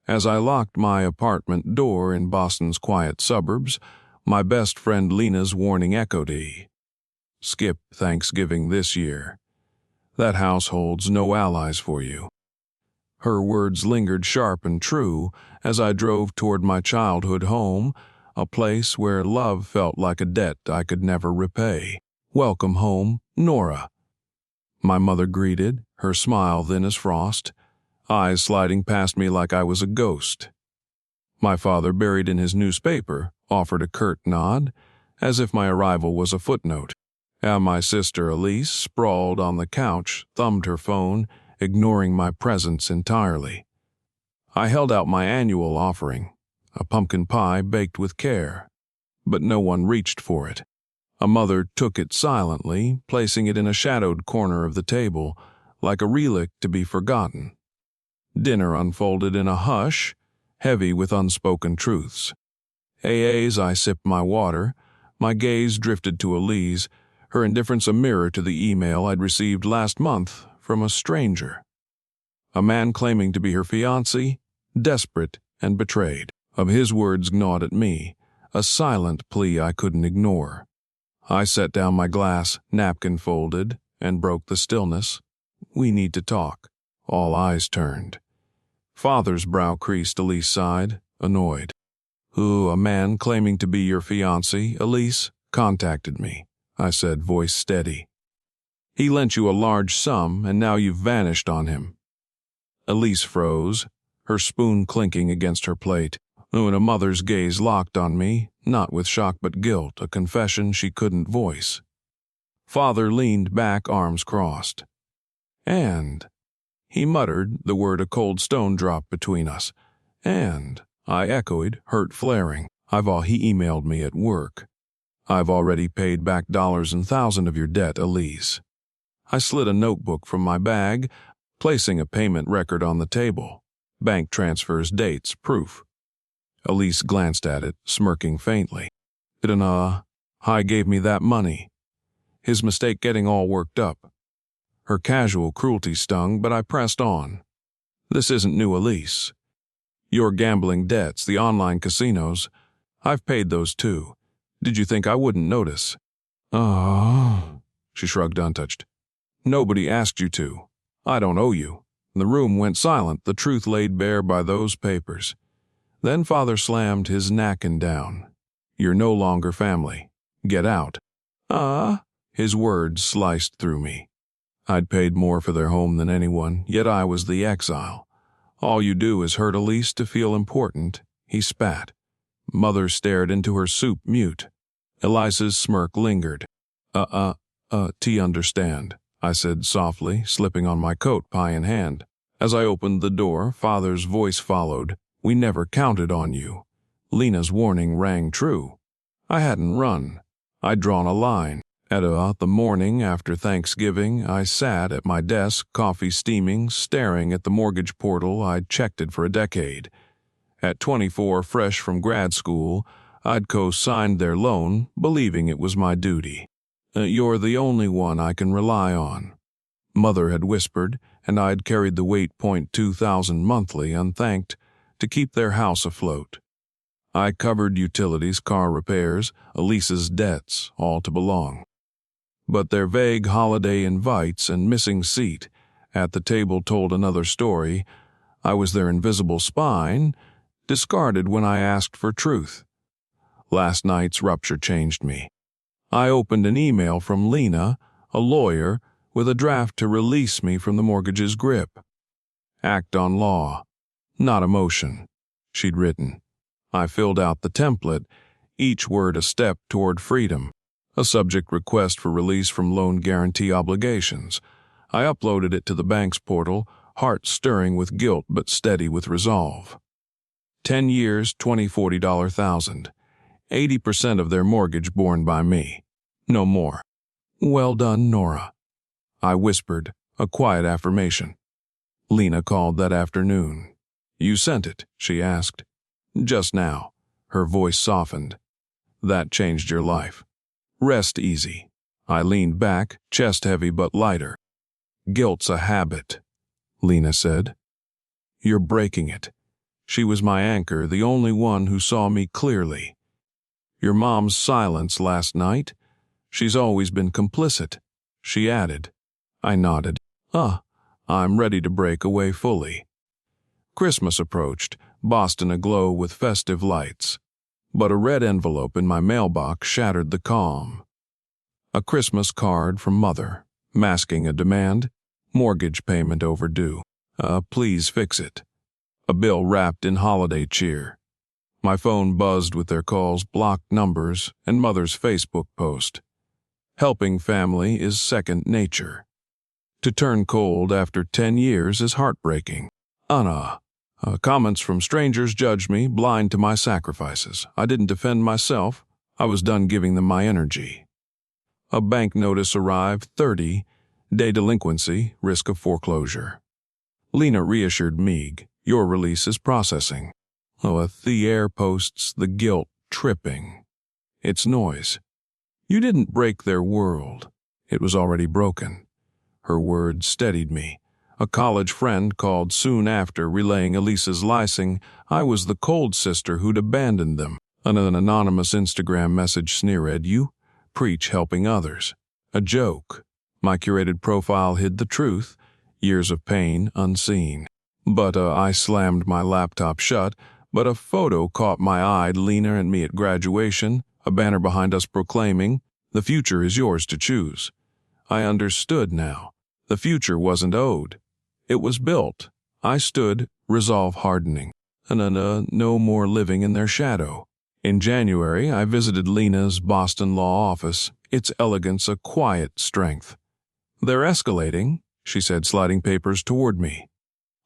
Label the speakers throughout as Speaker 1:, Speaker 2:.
Speaker 1: As I locked my apartment door in Boston's quiet suburbs, my best friend Lena's warning echoed. Skip Thanksgiving this year. That house holds no allies for you. Her words lingered sharp and true as I drove toward my childhood home, a place where love felt like a debt I could never repay. Welcome home, Nora. My mother greeted, her smile thin as frost, eyes sliding past me like I was a ghost. My father, buried in his newspaper, offered a curt nod, as if my arrival was a footnote. And my sister Elise, sprawled on the couch, thumbed her phone, ignoring my presence entirely. I held out my annual offering, a pumpkin pie baked with care, but no one reached for it. A mother took it silently, placing it in a shadowed corner of the table, like a relic to be forgotten. Dinner unfolded in a hush, heavy with unspoken truths. As I sipped my water, my gaze drifted to Elise, her indifference a mirror to the email I'd received last month from a stranger. A man claiming to be her fiancé, desperate and betrayed. Of his words gnawed at me, a silent plea I couldn't ignore. I set down my glass, napkin folded, and broke the stillness. We need to talk. All eyes turned. Father's brow creased. Elise sighed, annoyed. Who, a man claiming to be your fiancé, Elise, contacted me, I said, voice steady. He lent you a large sum, and now you've vanished on him. Elise froze, her spoon clinking against her plate. When a mother's gaze locked on me, not with shock but guilt, a confession she couldn't voice. Father leaned back, arms crossed. And, he muttered, the word a cold stone dropped between us. And, I echoed, hurt flaring. He emailed me at work. I've already paid back dollars and thousands of your debt, Elise. I slid a notebook from my bag, placing a payment record on the table. Bank transfers, dates, proof. Elise glanced at it, smirking faintly. He gave me that money. His mistake getting all worked up. Her casual cruelty stung, but I pressed on. This isn't new, Elise. Your gambling debts, the online casinos, I've paid those too. Did you think I wouldn't notice? She shrugged, untouched. Nobody asked you to. I don't owe you. The room went silent, the truth laid bare by those papers. Then Father slammed his napkin down. You're no longer family. Get out. His words sliced through me. I'd paid more for their home than anyone, yet I was the exile. All you do is hurt Elise to feel important, he spat. Mother stared into her soup, mute. Elisa's smirk lingered. Understand, I said softly, slipping on my coat, pie in hand. As I opened the door, Father's voice followed. We never counted on you. Lena's warning rang true. I hadn't run. I'd drawn a line. At the morning after Thanksgiving, I sat at my desk, coffee steaming, staring at the mortgage portal I'd checked it for a decade. At 24, fresh from grad school, I'd co-signed their loan, believing it was my duty. You're the only one I can rely on. Mother had whispered, and I'd carried the weight. $2,000 monthly, unthanked, to keep their house afloat. I covered utilities, car repairs, Elise's debts, all to belong. But their vague holiday invites and missing seat at the table told another story. I was their invisible spine, discarded when I asked for truth. Last night's rupture changed me. I opened an email from Lena, a lawyer, with a draft to release me from the mortgage's grip. Act on law, not emotion, she'd written. I filled out the template, each word a step toward freedom. A subject request for release from loan guarantee obligations. I uploaded it to the bank's portal, heart stirring with guilt but steady with resolve. 10 years, $40 thousand. 80% of their mortgage borne by me. No more. Well done, Nora. I whispered, a quiet affirmation. Lena called that afternoon. You sent it, she asked. Just now. Her voice softened. That changed your life. Rest easy. I leaned back, chest heavy but lighter. Guilt's a habit, Lena said. You're breaking it. She was my anchor, the only one who saw me clearly. Your mom's silence last night? She's always been complicit, she added. I nodded. I'm ready to break away fully. Christmas approached, Boston aglow with festive lights. But a red envelope in my mailbox shattered the calm. A Christmas card from Mother, masking a demand, mortgage payment overdue. Please fix it. A bill wrapped in holiday cheer. My phone buzzed with their calls, blocked numbers, and Mother's Facebook post. Helping family is second nature. To turn cold after 10 years is heartbreaking. Comments from strangers judged me, blind to my sacrifices. I didn't defend myself. I was done giving them my energy. A bank notice arrived, 30, day delinquency, risk of foreclosure. Lena reassured Meeg, your release is processing. A Thier posts the guilt tripping. It's noise. You didn't break their world. It was already broken. Her words steadied me. A college friend called soon after, relaying Elisa's licing. I was the cold sister who'd abandoned them. An anonymous Instagram message sneered, you preach helping others. A joke. My curated profile hid the truth, years of pain unseen. But I slammed my laptop shut, but a photo caught my eye, Lena and me at graduation, a banner behind us proclaiming, the future is yours to choose. I understood now. The future wasn't owed. It was built. I stood, resolve hardening. No more living in their shadow. In January, I visited Lena's Boston law office, its elegance a quiet strength. They're escalating, she said, sliding papers toward me.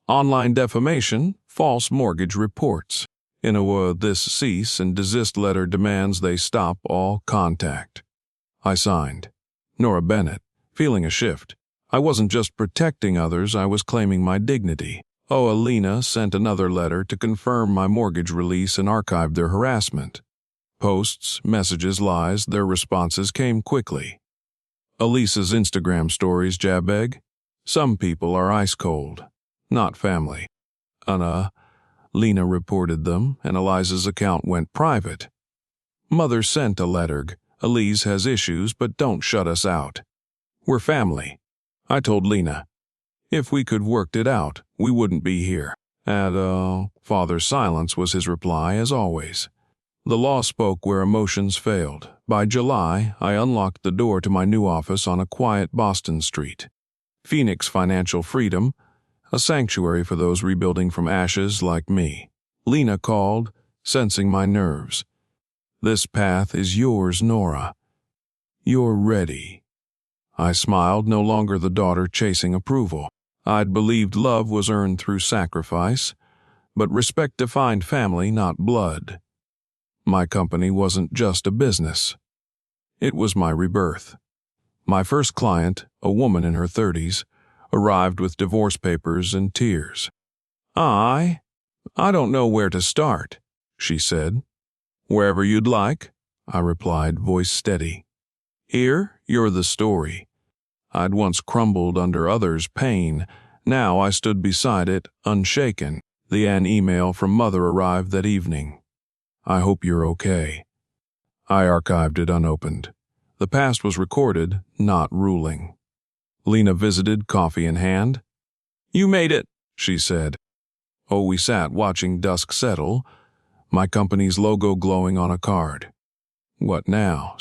Speaker 1: Online defamation, false mortgage reports. This cease and desist letter demands they stop all contact. I signed. Nora Bennett, feeling a shift. I wasn't just protecting others, I was claiming my dignity. Alina sent another letter to confirm my mortgage release and archived their harassment. Posts, messages, lies, their responses came quickly. Elisa's Instagram stories, Jabeg. Some people are ice cold, not family. Lena reported them, and Eliza's account went private. Mother sent a letter. Elise has issues, but don't shut us out. We're family. I told Lena, if we could worked it out, we wouldn't be here. Father's silence was his reply, as always. The law spoke where emotions failed. By July, I unlocked the door to my new office on a quiet Boston street. Phoenix Financial Freedom, a sanctuary for those rebuilding from ashes like me. Lena called, sensing my nerves. This path is yours, Nora. You're ready. I smiled, no longer the daughter chasing approval. I'd believed love was earned through sacrifice, but respect defined family, not blood. My company wasn't just a business. It was my rebirth. My first client, a woman in her 30s, arrived with divorce papers and tears. I don't know where to start, she said. Wherever you'd like, I replied, voice steady. Here, you're the story. I'd once crumbled under others' pain. Now I stood beside it, unshaken. An email from Mother arrived that evening. I hope you're okay. I archived it unopened. The past was recorded, not ruling. Lena visited, coffee in hand. You made it, she said. We sat watching dusk settle, my company's logo glowing on a card. What now?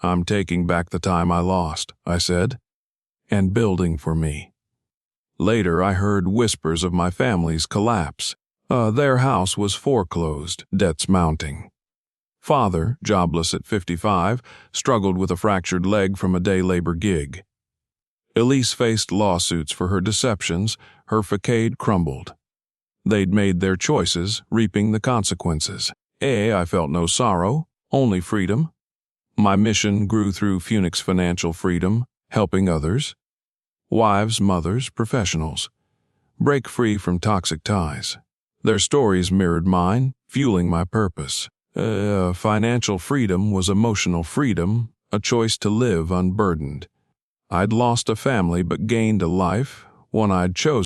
Speaker 1: I'm taking back the time I lost, I said, and building for me. Later, I heard whispers of my family's collapse. Their house was foreclosed, debts mounting. Father, jobless at 55, struggled with a fractured leg from a day labor gig. Elise faced lawsuits for her deceptions, her facade crumbled. They'd made their choices, reaping the consequences. I felt no sorrow, only freedom. My mission grew through Phoenix Financial Freedom, helping others. Wives, mothers, professionals. Break free from toxic ties. Their stories mirrored mine, fueling my purpose. Financial freedom was emotional freedom, a choice to live unburdened. I'd lost a family but gained a life, one I'd chosen.